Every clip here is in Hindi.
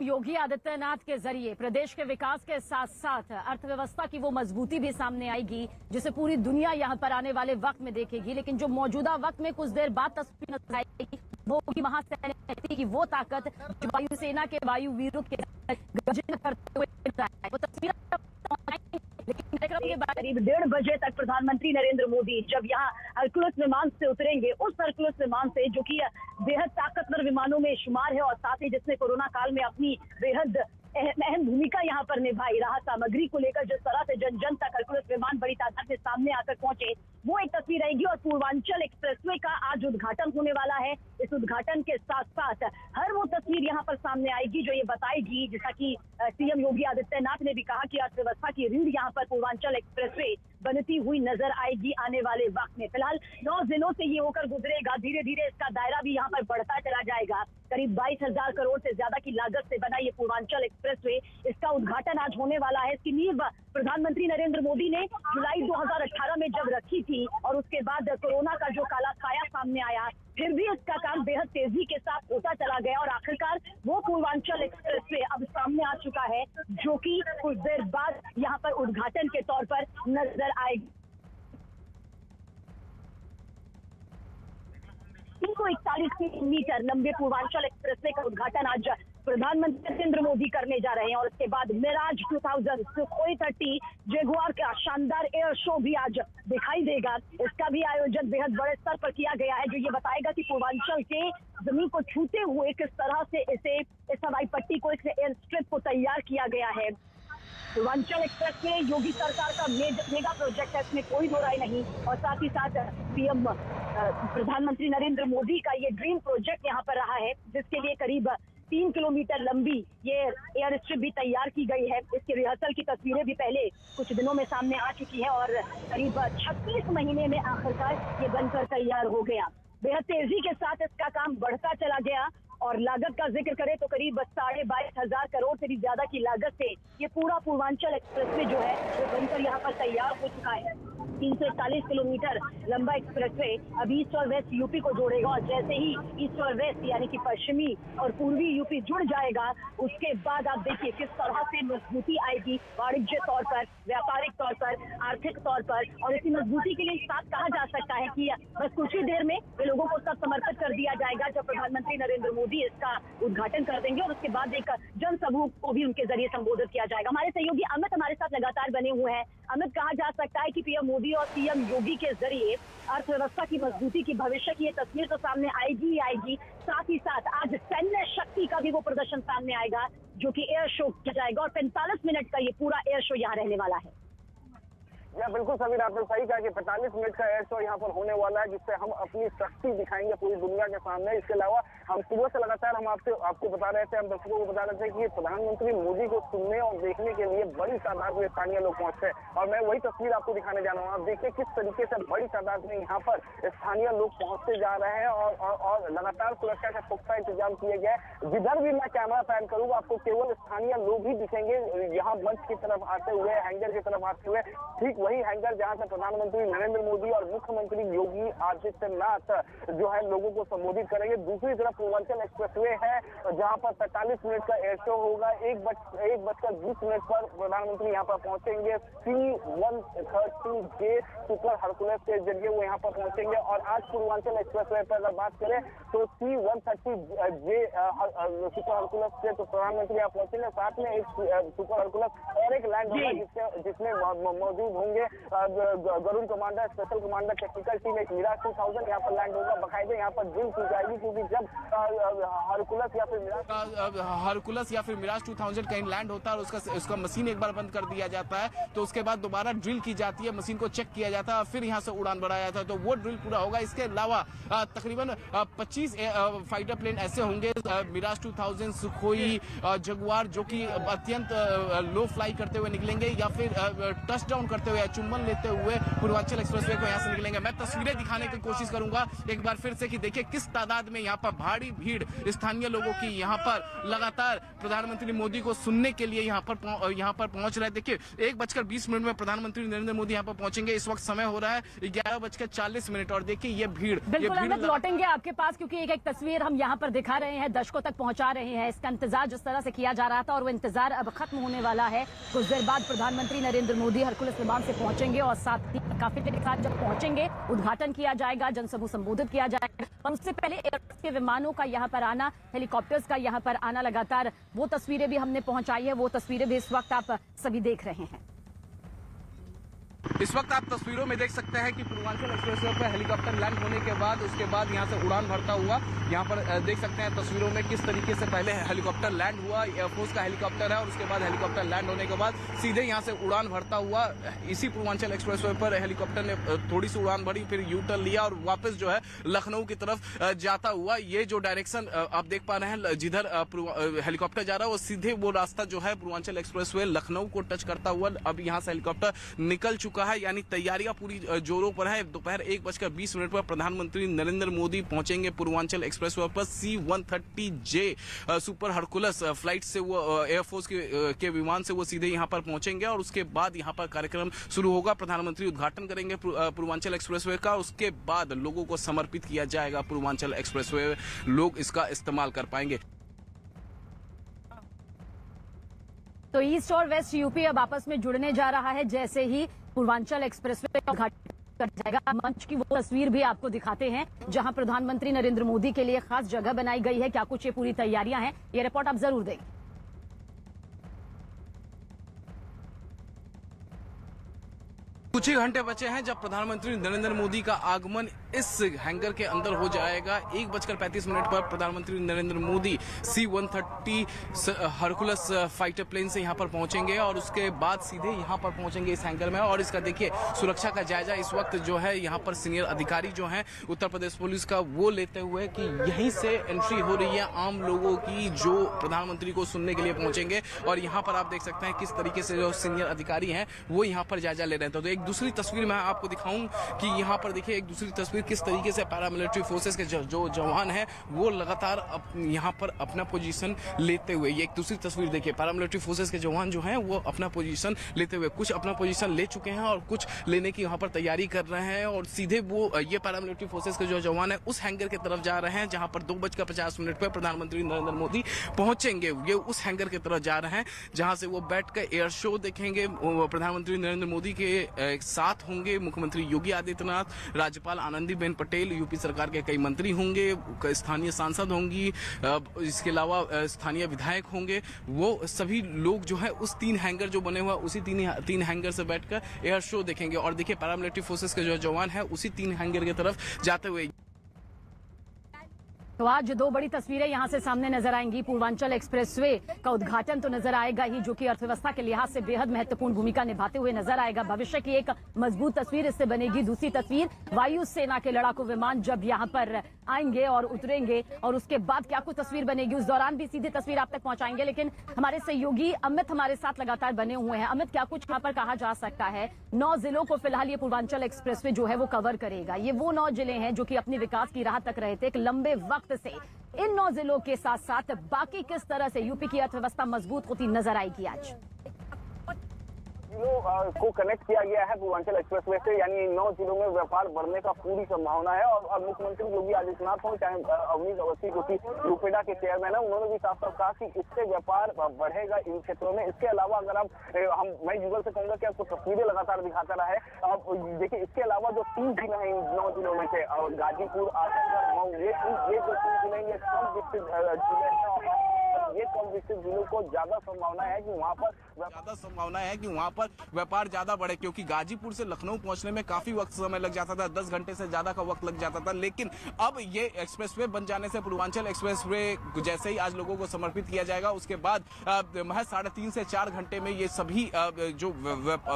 योगी आदित्यनाथ के जरिए प्रदेश के विकास के साथ साथ अर्थव्यवस्था की वो मजबूती भी सामने आएगी जिसे पूरी दुनिया यहां पर आने वाले वक्त में देखेगी। लेकिन जो मौजूदा वक्त में कुछ देर बाद तस्वीर नजर आएगी वो होगी महासैन्य की वो ताकत जो वायुसेना के वायु वीरों के गर्जन करते हुए वो तस्वीर। लेकिन कार्यक्रम के बाद करीब 1:30 बजे तक प्रधानमंत्री नरेंद्र मोदी जब यहाँ हरकुलस विमान से उतरेंगे, उस हरकुलस विमान से जो कि बेहद ताकतवर विमानों में शुमार है और साथ ही जिसने कोरोना काल में अपनी बेहद अहम भूमिका यहाँ पर निभाई, राहत सामग्री को लेकर जिस तरह से जन जन तक हरकुलस विमान बड़ी तादाद में सामने आकर पहुंचे, वो एक तस्वीर रहेगी। और पूर्वांचल एक्सप्रेसवे का आज उद्घाटन होने वाला है। इस उद्घाटन के साथ साथ हर वो तस्वीर यहाँ पर सामने आएगी जो ये बताएगी, जैसा कि सीएम योगी आदित्यनाथ ने भी कहा कि अर्थव्यवस्था की रीढ़ यहाँ पर पूर्वांचल एक्सप्रेसवे बनती हुई नजर आएगी आने वाले वक्त में। फिलहाल 9 जिलों से ये होकर गुजरेगा, धीरे धीरे इसका दायरा भी यहाँ पर बढ़ता चला जाएगा। करीब 22,000 करोड़ से ज्यादा की लागत से बना ये पूर्वांचल एक्सप्रेसवे, इसका उद्घाटन आज होने वाला है। इसकी नींव प्रधानमंत्री नरेंद्र मोदी ने जुलाई 2018 में जब रखी थी और उसके बाद कोरोना का जो काला साया सामने आया, फिर भी इसका काम बेहद तेजी के साथ होता चला गया और आखिरकार वो पूर्वांचल एक्सप्रेसवे अब सामने आ चुका है जो कि कुछ देर बाद यहाँ पर उद्घाटन के तौर पर नजर आएगी। 341 किलोमीटर लंबे पूर्वांचल एक्सप्रेसवे का उद्घाटन आज प्रधानमंत्री नरेंद्र मोदी करने जा रहे हैं और उसके बाद मिराज 2000 सुखोई 30 जगुआर का शानदार एयर शो भी आज दिखाई देगा। इसका भी आयोजन बेहद बड़े स्तर पर किया गया है जो ये बताएगा कि पूर्वांचल के जमीन को छूते हुए किस तरह से इस हवाई पट्टी को, इस एयर स्ट्रिप को तैयार किया गया है। पूर्वांचल एक्सप्रेसवे योगी सरकार का मेगा प्रोजेक्ट है, इसमें कोई दो राय नहीं। और साथ ही साथ पीएम प्रधानमंत्री नरेंद्र मोदी का ये ड्रीम प्रोजेक्ट यहाँ पर रहा है, जिसके लिए करीब 3 किलोमीटर लंबी ये एयर स्ट्रिप भी तैयार की गई है। इसके रिहर्सल की तस्वीरें भी पहले कुछ दिनों में सामने आ चुकी है और करीब 36 महीने में आखिरकार ये बनकर तैयार हो गया। बेहद तेजी के साथ इसका काम बढ़ता चला गया और लागत का जिक्र करें तो करीब 22,500 करोड़ से भी ज्यादा की लागत से ये पूरा पूर्वांचल एक्सप्रेसवे जो है वो बनकर यहाँ पर तैयार हो चुका है। 341 किलोमीटर लंबा एक्सप्रेसवे अब ईस्ट और वेस्ट यूपी को जोड़ेगा और जैसे ही ईस्ट और वेस्ट यानी कि पश्चिमी और पूर्वी यूपी जुड़ जाएगा, उसके बाद आप देखिए किस तरह से मजबूती आएगी वाणिज्य तौर पर, व्यापारिक तौर पर, आर्थिक तौर पर। और इसी मजबूती के लिए साथ कहा जा सकता है कि बस कुछ ही देर में वे लोगों को सब समर्पित कर दिया जाएगा जब प्रधानमंत्री नरेंद्र मोदी इसका उद्घाटन कर देंगे और उसके बाद एक जनसभा को भी उनके जरिए संबोधित किया जाएगा। हमारे सहयोगी अमित हमारे साथ लगातार बने हुए हैं। अमित, कहा जा सकता है कि पीएम मोदी और सीएम योगी के जरिए अर्थव्यवस्था की मजबूती की भविष्य की ये तस्वीर तो सामने आएगी ही आएगी, साथ ही साथ आज सैन्य शक्ति का भी वो प्रदर्शन सामने आएगा जो कि एयर शो किया जाएगा और 45 मिनट का ये पूरा एयर शो यहाँ रहने वाला है। या बिल्कुल समीर, आपने सही कहा कि 45 मिनट का एयर शो यहाँ पर होने वाला है जिससे हम अपनी शक्ति दिखाएंगे पूरी दुनिया के सामने। इसके अलावा हम सुबह से लगातार हम आपको बता रहे थे, हम दर्शकों को बता रहे थे कि प्रधानमंत्री मोदी को सुनने और देखने के लिए बड़ी तादाद में स्थानीय लोग पहुंचते हैं और मैं वही तस्वीर आपको दिखाने जा रहा हूँ। आप देखिए किस तरीके से बड़ी तादाद में यहाँ पर स्थानीय लोग पहुंचते जा रहे हैं और लगातार सुरक्षा का पुख्ता इंतजाम किए गए। जिधर भी मैं कैमरा पैन करूंगा आपको केवल स्थानीय लोग ही दिखेंगे यहाँ मंच की तरफ आते हुए, हैंगर की तरफ आते हुए। ठीक वही हैंगर जहां से प्रधानमंत्री नरेंद्र मोदी और मुख्यमंत्री योगी आदित्यनाथ जो है लोगों को संबोधित करेंगे। दूसरी तरफ पूर्वांचल एक्सप्रेसवे है जहां पर 45 मिनट का एयर शो होगा। 1:20 पर प्रधानमंत्री यहां पर पहुंचेंगे। C-130J सुपर हरकुलस के जरिए वो यहाँ पर पहुंचेंगे। और आज पूर्वांचल एक्सप्रेसवे पर अगर बात करें तो C-130J सुपर हरकुलस से तो प्रधानमंत्री यहाँ पहुंचेंगे। साथ में एक सुपर हरकुलस और एक लैंड होगा जिसमें मौजूद होंगे Garud commander, special commander technical team. एक मिराज 2000 यहाँ पर लैंड होगा। बाकायदे यहाँ पर ड्रिल की जाएगी क्योंकि जब हरकुलस या फिर मिराज 2000 कहीं लैंड होता है और उसका मशीन एक बार बंद कर दिया जाता है तो उसके बाद दोबारा ड्रिल की जाती है, मशीन को चेक किया जाता है और फिर यहाँ से उड़ान बढ़ाया जाता है, तो वो ड्रिल पूरा होगा। इसके अलावा तकरीबन 25 फाइटर प्लेन ऐसे होंगे, मिराज 2000, सुखोई, जगुआर, जो कि अत्यंत लो फ्लाई करते हुए निकलेंगे या फिर टच डाउन करते हुए हुए, चुम्बन लेते हुए पूर्वांचल एक्सप्रेसवे को यहाँ से निकलेंगे। मैं तस्वीरें दिखाने की कोशिश करूंगा एक बार फिर से कि देखिए किस तादाद में यहाँ पर भारी भीड़ स्थानीय लोगों की यहाँ पर लगातार प्रधानमंत्री मोदी को सुनने के लिए यहाँ पर पहुंच रहे हैं। देखिए 1:20 में प्रधानमंत्री नरेंद्र मोदी यहाँ पर पहुंचेंगे। इस वक्त समय हो रहा है 11:40 और देखिए ये भीड़ बिल्कुल लौटेंगे आपके पास, क्योंकि एक तस्वीर हम यहाँ पर दिखा रहे हैं, दर्शकों तक पहुंचा रहे हैं। इसका इंतजार जिस तरह से किया जा रहा था और वो इंतजार अब खत्म होने वाला है। कुछ देर बाद प्रधानमंत्री नरेंद्र मोदी हरकुलिस विमान से पहुंचेंगे और साथ ही काफिले के साथ जब पहुंचेंगे उद्घाटन किया जाएगा, जनसभा संबोधित किया जाएगा। और उससे पहले एयरफोर्स के विमानों का यहाँ पर आना, हेलीकॉप्टर्स का यहाँ पर आना लगातार, वो तस्वीरें भी हमने पहुंचाई है। वो तस्वीरें भी इस वक्त आप सभी देख रहे हैं। इस वक्त आप तस्वीरों में देख सकते हैं कि पूर्वांचल एक्सप्रेसवे पर हेलीकॉप्टर लैंड होने के बाद उसके बाद यहां से उड़ान भरता हुआ यहां पर देख सकते हैं तस्वीरों में किस तरीके से पहले हेलीकॉप्टर लैंड हुआ। एयरफोर्स का हेलीकॉप्टर है और उसके बाद हेलीकॉप्टर लैंड होने के बाद सीधे यहां से उड़ान भरता हुआ इसी पूर्वांचल एक्सप्रेसवे पर हेलीकॉप्टर ने थोड़ी सी उड़ान भरी, फिर यू टर्न लिया और वापस जो है लखनऊ की तरफ जाता हुआ ये जो डायरेक्शन आप देख पा रहे हैं जिधर हेलीकॉप्टर जा रहा है वो सीधे वो रास्ता जो है पूर्वांचल एक्सप्रेसवे लखनऊ को टच करता हुआ अब यहां से हेलीकॉप्टर निकल चुका है। यानी तैयारियां पूरी जोरों पर है। दोपहर 1:20 पर प्रधानमंत्री नरेंद्र मोदी पहुंचेंगे पूर्वांचल एक्सप्रेसवे पर। C-130J सुपर हरकुलस फ्लाइट से वो एयरफोर्स के विमान से वो सीधे यहां पर पहुंचेंगे और उसके बाद यहां पर कार्यक्रम शुरू होगा। प्रधानमंत्री उद्घाटन करेंगे पूर्वांचल एक्सप्रेसवे का, उसके बाद लोगों को समर्पित किया जाएगा पूर्वांचल एक्सप्रेसवे, लोग इसका इस्तेमाल कर पाएंगे। तो ईस्ट और वेस्ट यूपी अब आपस में जुड़ने जा रहा है जैसे ही पूर्वांचल एक्सप्रेसवे का उद्घाटन कर जाएगा। मंच की वो तस्वीर भी आपको दिखाते हैं जहां प्रधानमंत्री नरेंद्र मोदी के लिए खास जगह बनाई गई है। क्या कुछ ये पूरी तैयारियां हैं, ये रिपोर्ट आप जरूर देखें। कुछ ही घंटे बचे हैं जब प्रधानमंत्री नरेंद्र मोदी का आगमन इस हैंगर के अंदर हो जाएगा। 1:35 पर प्रधानमंत्री Narendra Modi C-130 Hercules fighter plane से यहां पर पहुंचेंगे और उसके बाद सीधे यहां पर पहुंचेंगे इस हैंगर में। और इसका देखिए सुरक्षा का जायजा इस वक्त जो है यहां पर सीनियर अधिकारी जो हैं उत्तर प्रदेश पुलिस का वो लेते हुए कि यहीं से एंट्री हो रही है आम लोगों की जो प्रधानमंत्री को सुनने के लिए पहुंचेंगे। और यहाँ पर आप देख सकते हैं किस तरीके से जो सीनियर अधिकारी हैं वो यहाँ पर जायजा ले रहे हैं। तो एक दूसरी तस्वीर मैं आपको दिखाऊं कि यहाँ पर देखिए एक दूसरी तस्वीर किस तरीके से पैरामिलिट्री फोर्सेस के जो जवान हैं वो लगातार यहाँ पर अपना पोजीशन लेते हुए, ये एक दूसरी तस्वीर देखिए पैरामिलिट्री फोर्सेस के जवान जो हैं वो अपना पोजीशन लेते हुए, कुछ अपना पोजीशन ले चुके हैं और कुछ लेने की यहाँ पर तैयारी कर रहे हैं। और सीधे वो ये पैरामिलिट्री फोर्सेस के जो जवान है उस हैंगर की तरफ जा रहे हैं जहाँ पर 2:50 पर प्रधानमंत्री नरेंद्र मोदी पहुंचेंगे। ये उस हैंगर की तरफ जा रहे हैं जहाँ से वो बैठ कर एयर शो देखेंगे। प्रधानमंत्री नरेंद्र मोदी के साथ होंगे मुख्यमंत्री योगी आदित्यनाथ, राज्यपाल आनंदीबेन पटेल, यूपी सरकार के कई मंत्री होंगे, स्थानीय सांसद होंगी, इसके अलावा स्थानीय विधायक होंगे। वो सभी लोग जो है उस 3 हैंगर जो बने हुए उसी तीन हैंगर से बैठकर एयर शो देखेंगे। और देखिए पैरामिलिट्री फोर्सेस के जो जवान है उसी 3 हैंगर की तरफ जाते हुए। तो आज 2 बड़ी तस्वीरें यहां से सामने नजर आएंगी। पूर्वांचल एक्सप्रेसवे का उद्घाटन तो नजर आएगा ही, जो कि अर्थव्यवस्था के लिहाज से बेहद महत्वपूर्ण भूमिका निभाते हुए नजर आएगा। भविष्य की एक मजबूत तस्वीर इससे बनेगी। दूसरी तस्वीर वायुसेना के लड़ाकू विमान जब यहां पर आएंगे और उतरेंगे और उसके बाद क्या कुछ तस्वीर बनेगी, उस दौरान भी सीधी तस्वीर आप तक पहुंचाएंगे। लेकिन हमारे सहयोगी अमित हमारे साथ लगातार बने हुए हैं। अमित, क्या कुछ यहाँ पर कहा जा सकता है? 9 जिलों को फिलहाल ये पूर्वांचल एक्सप्रेसवे जो है वो कवर करेगा। ये वो 9 जिले हैं जो कि अपने विकास की राह तक रहे थे एक लंबे वक्त से। इन 9 जिलों के साथ साथ बाकी किस तरह से यूपी की अर्थव्यवस्था मजबूत होती नजर आएगी आज? जिलों को कनेक्ट किया गया है पूर्वांचल एक्सप्रेसवे से, यानी 9 जिलों में व्यापार बढ़ने का पूरी संभावना है। और मुख्यमंत्री योगी आदित्यनाथ हो चाहे अवनीश अवस्थी जो कि यूपेडा के चेयरमैन है, उन्होंने भी साफ साफ कहा कि इससे व्यापार बढ़ेगा इन क्षेत्रों में। इसके अलावा अगर मैं युगल से कहूंगा कि आपको तस्वीरें लगातार दिखाता रहा है। देखिए इसके अलावा जो 3 जिले हैं इन 9 जिलों में से गाजीपुर, आजमगढ़, मऊ, ये जो 3 जिले ये कम विकसित जिले हैं। ये कम विकसित जिलों को ज्यादा संभावना है कि वहाँ पर व्यापार ज्यादा बढ़े, क्योंकि गाजीपुर से लखनऊ पहुंचने में काफी वक्त समय लग जाता था, 10 घंटे से ज्यादा का वक्त लग जाता था। लेकिन अब ये एक्सप्रेसवे बन जाने से पूर्वांचल एक्सप्रेसवे जैसे ही आज लोगों को समर्पित किया जाएगा उसके बाद महज 3.5 से 4 घंटे में ये सभी जो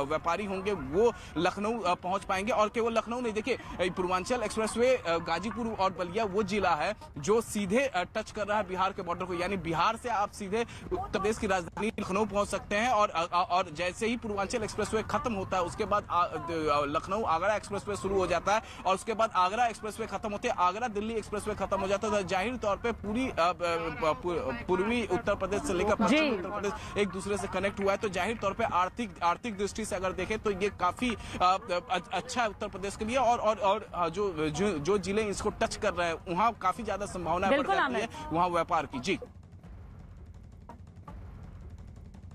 व्यापारी होंगे वो लखनऊ पहुंच पाएंगे। और केवल लखनऊ नहीं, देखिए पूर्वांचल एक्सप्रेसवे गाजीपुर और बलिया वो जिला है जो सीधे टच कर रहा है बिहार के बॉर्डर को, यानी बिहार से आप सीधे उत्तर प्रदेश की राजधानी लखनऊ पहुंच सकते हैं और जैसे ही पूर्वांचल एक्सप्रेसवे खत्म होता है उसके बाद लखनऊ आगरा एक्सप्रेसवे शुरू हो जाता है और उसके बाद आगरा एक्सप्रेसवे खत्म होते हैं आगरा दिल्ली एक्सप्रेसवे खत्म हो जाता है। तो जाहिर तौर पे पूरी पूर्वी उत्तर प्रदेश से लेकर पश्चिमी उत्तर प्रदेश एक दूसरे से कनेक्ट हुआ है। तो जाहिर तौर पे आर्थिक दृष्टि से अगर देखें तो ये काफी अच्छा है उत्तर प्रदेश के लिए और जो जिले इसको टच कर रहे हैं वहाँ काफी ज्यादा संभावना बढ़ जाती है वहाँ व्यापार की। जी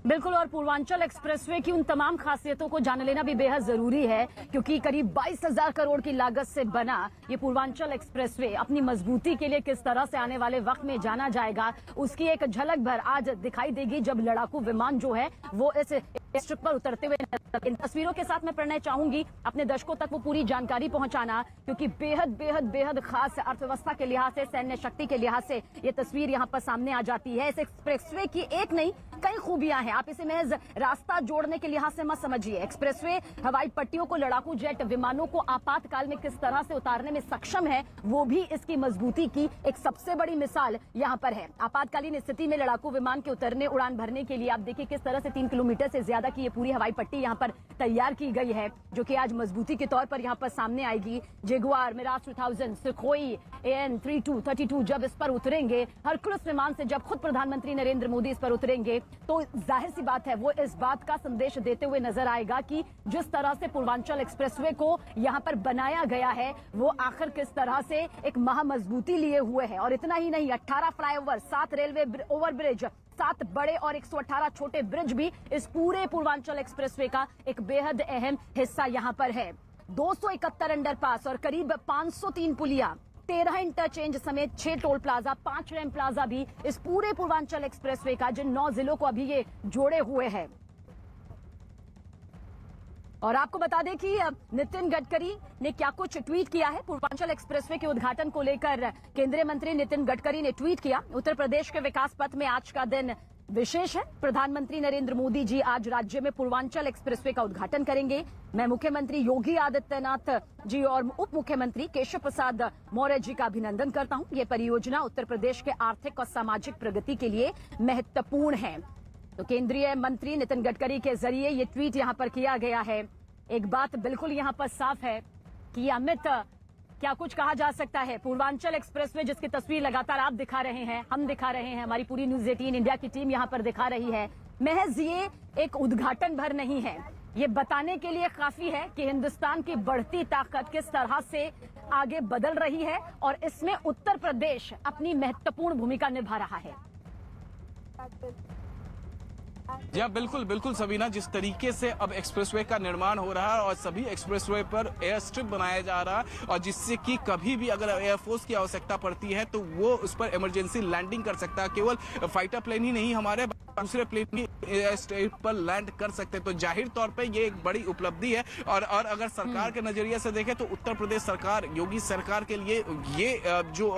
बिल्कुल, और पूर्वांचल एक्सप्रेसवे की उन तमाम खासियतों को जान लेना भी बेहद जरूरी है क्योंकि करीब 22,000 करोड़ की लागत से बना ये पूर्वांचल एक्सप्रेसवे अपनी मजबूती के लिए किस तरह से आने वाले वक्त में जाना जाएगा उसकी एक झलक भर आज दिखाई देगी जब लड़ाकू विमान जो है वो इस एयरस्ट्रिप पर उतरते हुए। इन तस्वीरों के साथ मैं प्रणय चाहूंगी अपने दर्शकों तक वो पूरी जानकारी पहुंचाना क्योंकि बेहद बेहद बेहद खास अर्थव्यवस्था के लिहाज से सैन्य शक्ति के लिहाज से ये तस्वीर यहाँ पर सामने आ जाती है। इस एक्सप्रेसवे की एक नहीं कई खूबियां हैं, आप इसे महज रास्ता जोड़ने के लिहाज से मत समझिए। एक्सप्रेसवे हवाई पट्टियों को लड़ाकू जेट विमानों को आपातकाल में किस तरह से उतारने में सक्षम है वो भी इसकी मजबूती की एक सबसे बड़ी मिसाल यहाँ पर है। आपातकालीन स्थिति में लड़ाकू विमान के उतरने उड़ान भरने के लिए आप देखिए किस तरह से 3 किलोमीटर से ज्यादा की ये पूरी हवाई पट्टी यहाँ पर तैयार की गई है जो कि आज मजबूती के तौर पर यहाँ पर सामने आएगी। जेगुआर, मिराज 2000, सुखोई AN-32 जब इस पर उतरेंगे, हरकुलस विमान से जब खुद प्रधानमंत्री नरेंद्र मोदी इस पर उतरेंगे तो जाहिर सी बात है वो इस बात का संदेश देते हुए नजर आएगा कि जिस तरह से पूर्वांचल एक्सप्रेसवे को यहाँ पर बनाया गया है वो आखिर किस तरह से एक महामजबूती लिए हुए है। और इतना ही नहीं, 18 फ्लाईओवर, 7 रेलवे ओवरब्रिज, 7 बड़े और 118 छोटे ब्रिज भी इस पूरे पूर्वांचल एक्सप्रेसवे का एक बेहद अहम हिस्सा यहाँ पर है। 271 अंडरपास और करीब 503 पुलिया, 13 इंटरचेंज समेत 6 टोल प्लाजा, 5 रैम प्लाजा भी इस पूरे पूर्वांचल एक्सप्रेसवे का जिन 9 जिलों को अभी ये जोड़े हुए हैं। और आपको बता दें कि नितिन गडकरी ने क्या कुछ ट्वीट किया है पूर्वांचल एक्सप्रेसवे के उद्घाटन को लेकर। केंद्रीय मंत्री नितिन गडकरी ने ट्वीट किया, उत्तर प्रदेश के विकास पथ में आज का दिन विशेष है। प्रधानमंत्री नरेंद्र मोदी जी आज राज्य में पूर्वांचल एक्सप्रेसवे का उद्घाटन करेंगे। मैं मुख्यमंत्री योगी आदित्यनाथ जी और उप मुख्यमंत्री केशव प्रसाद मौर्य जी का अभिनंदन करता हूं। ये परियोजना उत्तर प्रदेश के आर्थिक और सामाजिक प्रगति के लिए महत्वपूर्ण है। तो केंद्रीय मंत्री नितिन गडकरी के जरिए ये ट्वीट यहाँ पर किया गया है। एक बात बिल्कुल यहाँ पर साफ है कि अमित क्या कुछ कहा जा सकता है, पूर्वांचल एक्सप्रेसवे जिसकी तस्वीर लगातार आप दिखा रहे हैं, हम दिखा रहे हैं, हमारी पूरी न्यूज़ 18 इंडिया की टीम यहाँ पर दिखा रही है, महज ये एक उद्घाटन भर नहीं है, ये बताने के लिए काफी है कि हिंदुस्तान की बढ़ती ताकत किस तरह से आगे बदल रही है और इसमें उत्तर प्रदेश अपनी महत्वपूर्ण भूमिका निभा रहा है। जी हाँ, बिल्कुल बिल्कुल सबीना, जिस तरीके से अब एक्सप्रेसवे का निर्माण हो रहा है और सभी एक्सप्रेसवे पर एयर स्ट्रिप बनाया जा रहा है और जिससे कि कभी भी अगर एयरफोर्स की आवश्यकता पड़ती है तो वो उस पर इमरजेंसी लैंडिंग कर सकता है। केवल फाइटर प्लेन ही नहीं, हमारे दूसरे प्लेन भी एयर स्ट्रिप पर लैंड कर सकते हैं। तो जाहिर तौर पे ये एक बड़ी उपलब्धि है और अगर सरकार के नजरिए से देखें तो उत्तर प्रदेश सरकार, योगी सरकार के लिए ये जो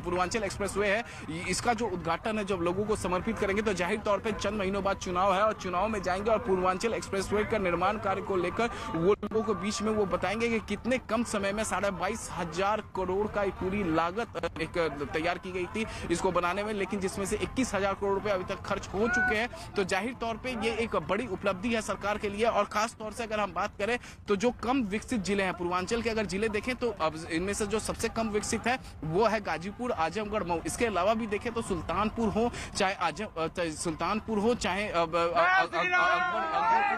पूर्वांचल एक्सप्रेसवे है इसका जो उद्घाटन है जब लोगों को समर्पित करेंगे तो जाहिर तौर पर चंद महीनों बाद चुनाव है और चुनाव में जाएंगे और पूर्वांचल एक्सप्रेसवे का निर्माण कार्य को लेकर वो लोगों के बीच में वो बताएंगे कि कितने कम समय में 22,500 करोड़ का पूरी लागत एक तैयार की गई थी इसको बनाने में, लेकिन जिसमें से 21,000 करोड़ रुपए अभी तक खर्च हो चुके हैं। तो जाहिर तौर पे ये एक बड़ी उपलब्धि है सरकार के लिए। और खास तौर से अगर हम बात करें तो जो कम विकसित जिले हैं पूर्वांचल के, अगर जिले देखें तो अब इनमें से जो सबसे कम विकसित है वो है गाजीपुर, आजमगढ़, मऊ। इसके अलावा भी देखें तो सुल्तानपुर हो चाहे सुल्तानपुर हो चाहे अकबरपुर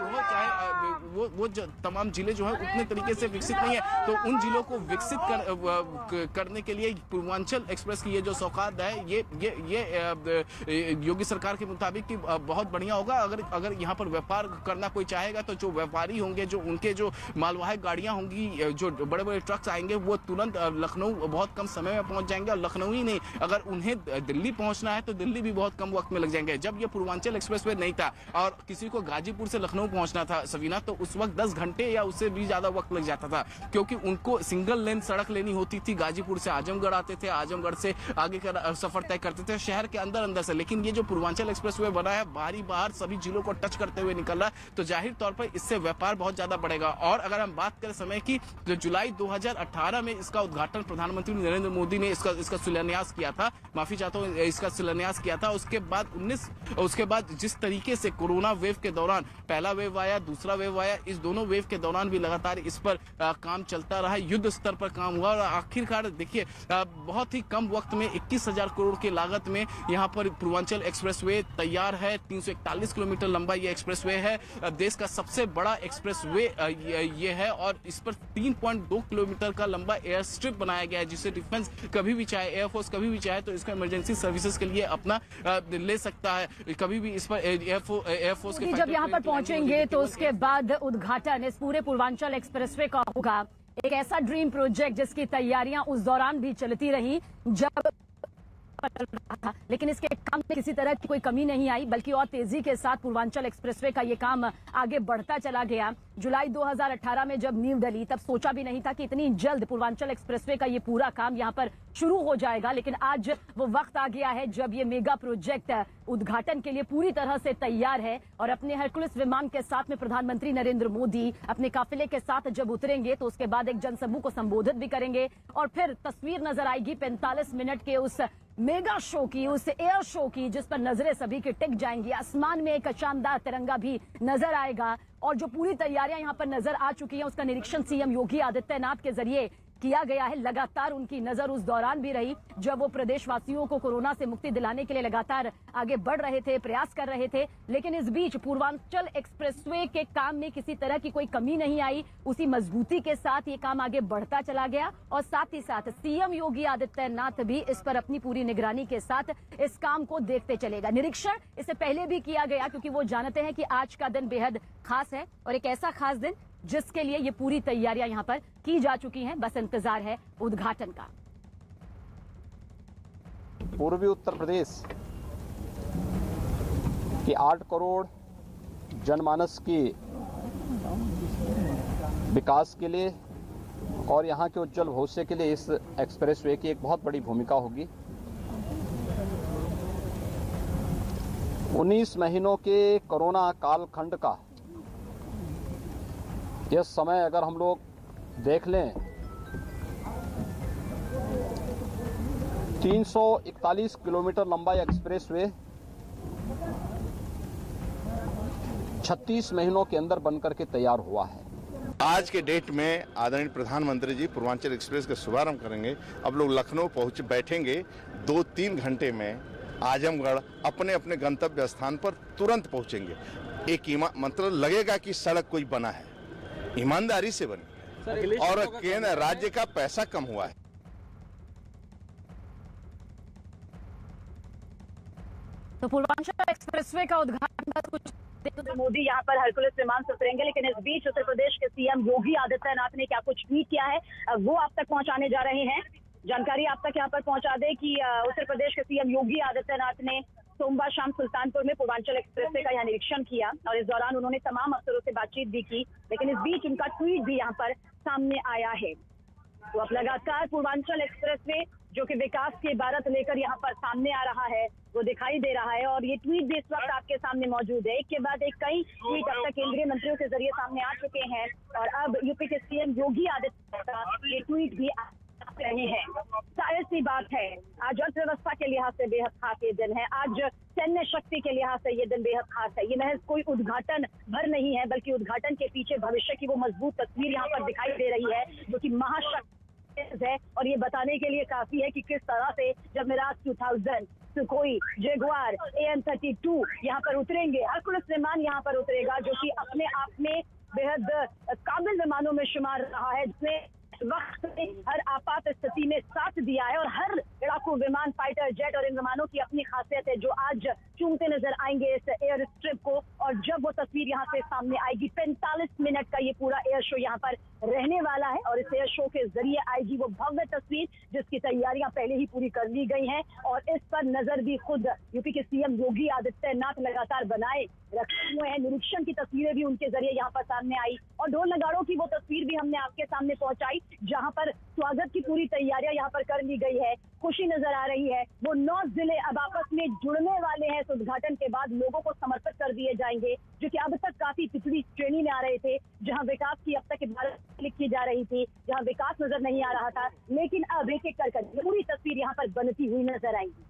हो चाहे वो तमाम जिले जो है उतने तरीके से विकसित नहीं है। तो उन जिलों को विकसित करने के लिए पूर्वांचल एक्सप्रेस की ये जो सौगात है ये योगी सरकार के मुताबिक कि बहुत बढ़िया होगा। अगर यहाँ पर व्यापार करना कोई चाहेगा तो जो व्यापारी होंगे, जो उनके जो मालवाहक गाड़ियां होंगी, जो बड़े बड़े ट्रक्स आएंगे वो तुरंत लखनऊ बहुत कम समय में पहुंच जाएंगे। और लखनऊ ही नहीं, अगर उन्हें दिल्ली पहुंचना है तो दिल्ली भी बहुत कम वक्त में लग जाएंगे। जब ये पूर्वांचल एक्सप्रेसवे नहीं था और किसी को गाजीपुर से लखनऊ पहुंचना था सवीना, तो उस वक्त 10 घंटे या उससे भी ज्यादा वक्त लग जाता था क्योंकि उनको सिंगल लेन सड़क लेनी होती थी। गाजीपुर से आजमगढ़ आते थे, आजमगढ़ से आगे का सफर तय करते थे शहर के अंदर से। लेकिन ये जो पूर्वांचल एक्सप्रेसवे बना रहा है, बाहरी बाहर सभी जिलों को टच करते हुए निकल रहा है, तो जाहिर तौर पर इससे व्यापार बहुत ज्यादा बढ़ेगा। और अगर हम बात करें समय की, जो जुलाई 2018 में इसका उद्घाटन प्रधानमंत्री नरेंद्र मोदी ने इसका शिलान्यास किया था, माफी चाहता हूँ, इसका शिलान्यास किया था। उसके बाद जिस तरीके से कोरोना वेव के दौरान पहला वेव आया, दूसरा वेव आया, इस दोनों वेव के दौरान भी लगातार इस पर काम चलता रहा, युद्ध स्तर पर काम हुआ और आखिरकार देखिए बहुत ही कम वक्त में 21,000 करोड़ की लागत में यहाँ पर पूर्वांचल एक्सप्रेसवे तैयार है। 341 किलोमीटर लंबा ये एक्सप्रेसवे है, देश का सबसे बड़ा एक्सप्रेसवे ये है और इस पर 3.2 किलोमीटर का लंबा एयर स्ट्रिप बनाया गया है, जिसे डिफेंस कभी भी चाहे, एयरफोर्स कभी भी चाहे तो इसका इमरजेंसी सर्विसेज के लिए अपना ले सकता है। कभी भी इस पर एयरफोर्स के जब यहाँ पर पहुंचेंगे तो उसके बाद उद्घाटन इस पूरे पूर्वांचल एक्सप्रेसवे का होगा। एक ऐसा ड्रीम प्रोजेक्ट जिसकी तैयारियां उस दौरान भी चलती रही जब था, लेकिन इसके काम में किसी तरह की कोई कमी नहीं आई, बल्कि और तेजी के साथ पूर्वांचल एक्सप्रेसवे का ये काम आगे बढ़ता चला गया। जुलाई 2018 में जब नींव डली तब सोचा भी नहीं था कि इतनी जल्द पूर्वांचल एक्सप्रेसवे का ये पूरा काम यहाँ पर शुरू हो जाएगा, लेकिन आज वो वक्त आ गया है जब ये मेगा प्रोजेक्ट उद्घाटन के लिए पूरी तरह से तैयार है। और अपने हरकुलिस विमान के साथ में प्रधानमंत्री नरेंद्र मोदी अपने काफिले के साथ जब उतरेंगे तो उसके बाद एक जनसमूह को संबोधित भी करेंगे और फिर तस्वीर नजर आएगी 45 मिनट के उस मेगा शो की, उस एयर शो की, जिस पर नजरें सभी की टिक जाएंगी। आसमान में एक शानदार तिरंगा भी नजर आएगा और जो पूरी तैयारियां यहां पर नजर आ चुकी हैं उसका निरीक्षण सीएम योगी आदित्यनाथ के जरिए किया गया है। लगातार उनकी नजर उस दौरान भी रही जब वो प्रदेशवासियों को कोरोना से मुक्ति दिलाने के लिए लगातार आगे बढ़ रहे थे, प्रयास कर रहे थे। लेकिन इस बीच पूर्वांचल एक्सप्रेसवे के काम में किसी तरह की कोई कमी नहीं आई, उसी मजबूती के साथ ये काम आगे बढ़ता चला गया और साथ ही साथ सीएम योगी आदित्यनाथ भी इस पर अपनी पूरी निगरानी के साथ इस काम को देखते चलेगा। निरीक्षण इससे पहले भी किया गया क्योंकि वो जानते हैं कि आज का दिन बेहद खास है और एक ऐसा खास दिन जिसके लिए ये पूरी तैयारियां यहां पर की जा चुकी हैं, बस इंतजार है उद्घाटन का। पूर्वी उत्तर प्रदेश की 8 करोड़ जनमानस की विकास के लिए और यहां के उज्जवल भविष्य के लिए इस एक्सप्रेसवे की एक बहुत बड़ी भूमिका होगी। 19 महीनों के कोरोना कालखंड का यह समय अगर हम लोग देख लें, 341 किलोमीटर लंबा एक्सप्रेसवे 36 महीनों के अंदर बनकर के तैयार हुआ है। आज के डेट में आदरणीय प्रधानमंत्री जी पूर्वांचल एक्सप्रेस का शुभारंभ करेंगे। अब लोग लखनऊ बैठेंगे, 2-3 घंटे में आजमगढ़ अपने अपने गंतव्य स्थान पर तुरंत पहुंचेंगे। एक मतलब लगेगा कि सड़क कोई बना है, ईमानदारी से बनी और केंद्र राज्य का पैसा कम हुआ है। तो पूर्वांचल एक्सप्रेसवे का उद्घाटन कुछ मोदी यहाँ पर हरकुलिस विमान से उतरेंगे, लेकिन इस बीच उत्तर प्रदेश के सीएम योगी आदित्यनाथ ने क्या कुछ ट्वीट किया है वो आप तक पहुंचाने जा रहे हैं। जानकारी आप तक यहाँ पर पहुंचा दे कि उत्तर प्रदेश के सीएम योगी आदित्यनाथ ने सोमवार शाम सुल्तानपुर में पूर्वांचल एक्सप्रेसवे का यहाँ निरीक्षण किया और इस दौरान उन्होंने तमाम अफसरों से बातचीत भी की, लेकिन इस बीच उनका ट्वीट भी यहाँ पर सामने आया है। तो अब लगातार पूर्वांचल एक्सप्रेसवे जो कि विकास की इबारत लेकर यहाँ पर सामने आ रहा है वो दिखाई दे रहा है और ये ट्वीट भी इस वक्त आपके सामने मौजूद है। एक के बाद एक कई ट्वीट अब तक केंद्रीय मंत्रियों के जरिए सामने आ चुके हैं और अब यूपी के सीएम योगी आदित्यनाथ का ये ट्वीट भी रहे हैं। जाहिर सी बात है आज अर्थव्यवस्था के लिहाज से बेहद खास ये दिन है, आज सैन्य शक्ति के लिहाज से ये दिन बेहद खास है। ये महज कोई उद्घाटन भर नहीं है बल्कि उद्घाटन के पीछे भविष्य की वो मजबूत तस्वीर यहाँ पर दिखाई दे रही है जो कि महाशक्ति है और ये बताने के लिए काफी है कि किस तरह से जब मिराज 2000 सुखोई, जगुआर, AN-32 यहाँ पर उतरेंगे, हरकुलिस विमान यहाँ पर उतरेगा जो कि अपने आप में बेहद काबिल विमानों में शुमार रहा है, जिसने वक्त में हर आपात स्थिति में साथ दिया है और हर लड़ाकू विमान, फाइटर जेट और इन विमानों की अपनी खासियत है जो आज चूमते नजर आएंगे इस एयर स्ट्रिप को। और जब वो तस्वीर यहाँ से सामने आएगी 45 मिनट का ये पूरा एयर शो यहाँ पर रहने वाला है और इस एयर शो के जरिए आएगी वो भव्य तस्वीर जिसकी तैयारियां पहले ही पूरी कर ली गई हैं और इस पर नजर भी खुद यूपी के सीएम योगी आदित्यनाथ लगातार बनाए रखे हुए हैं। निरीक्षण की तस्वीरें भी उनके जरिए यहाँ पर सामने आई और ढोल नगाड़ों की वो तस्वीर भी हमने आपके सामने पहुंचाई जहां पर स्वागत की पूरी तैयारियां यहाँ पर कर ली गई है, खुशी नजर आ रही है। वो 9 जिले अब आपस में जुड़ने वाले हैं। इस उद्घाटन के बाद लोगों को समर्पित कर दिए जाएंगे, जो कि अब तक काफी पिछड़ी श्रेणी में आ रहे थे, जहां विकास की अब तक इबारत लिखी जा रही थी, जहां विकास नजर नहीं आ रहा था। लेकिन अब एक एक कर पूरी तस्वीर यहाँ पर बनती हुई नजर आएगी।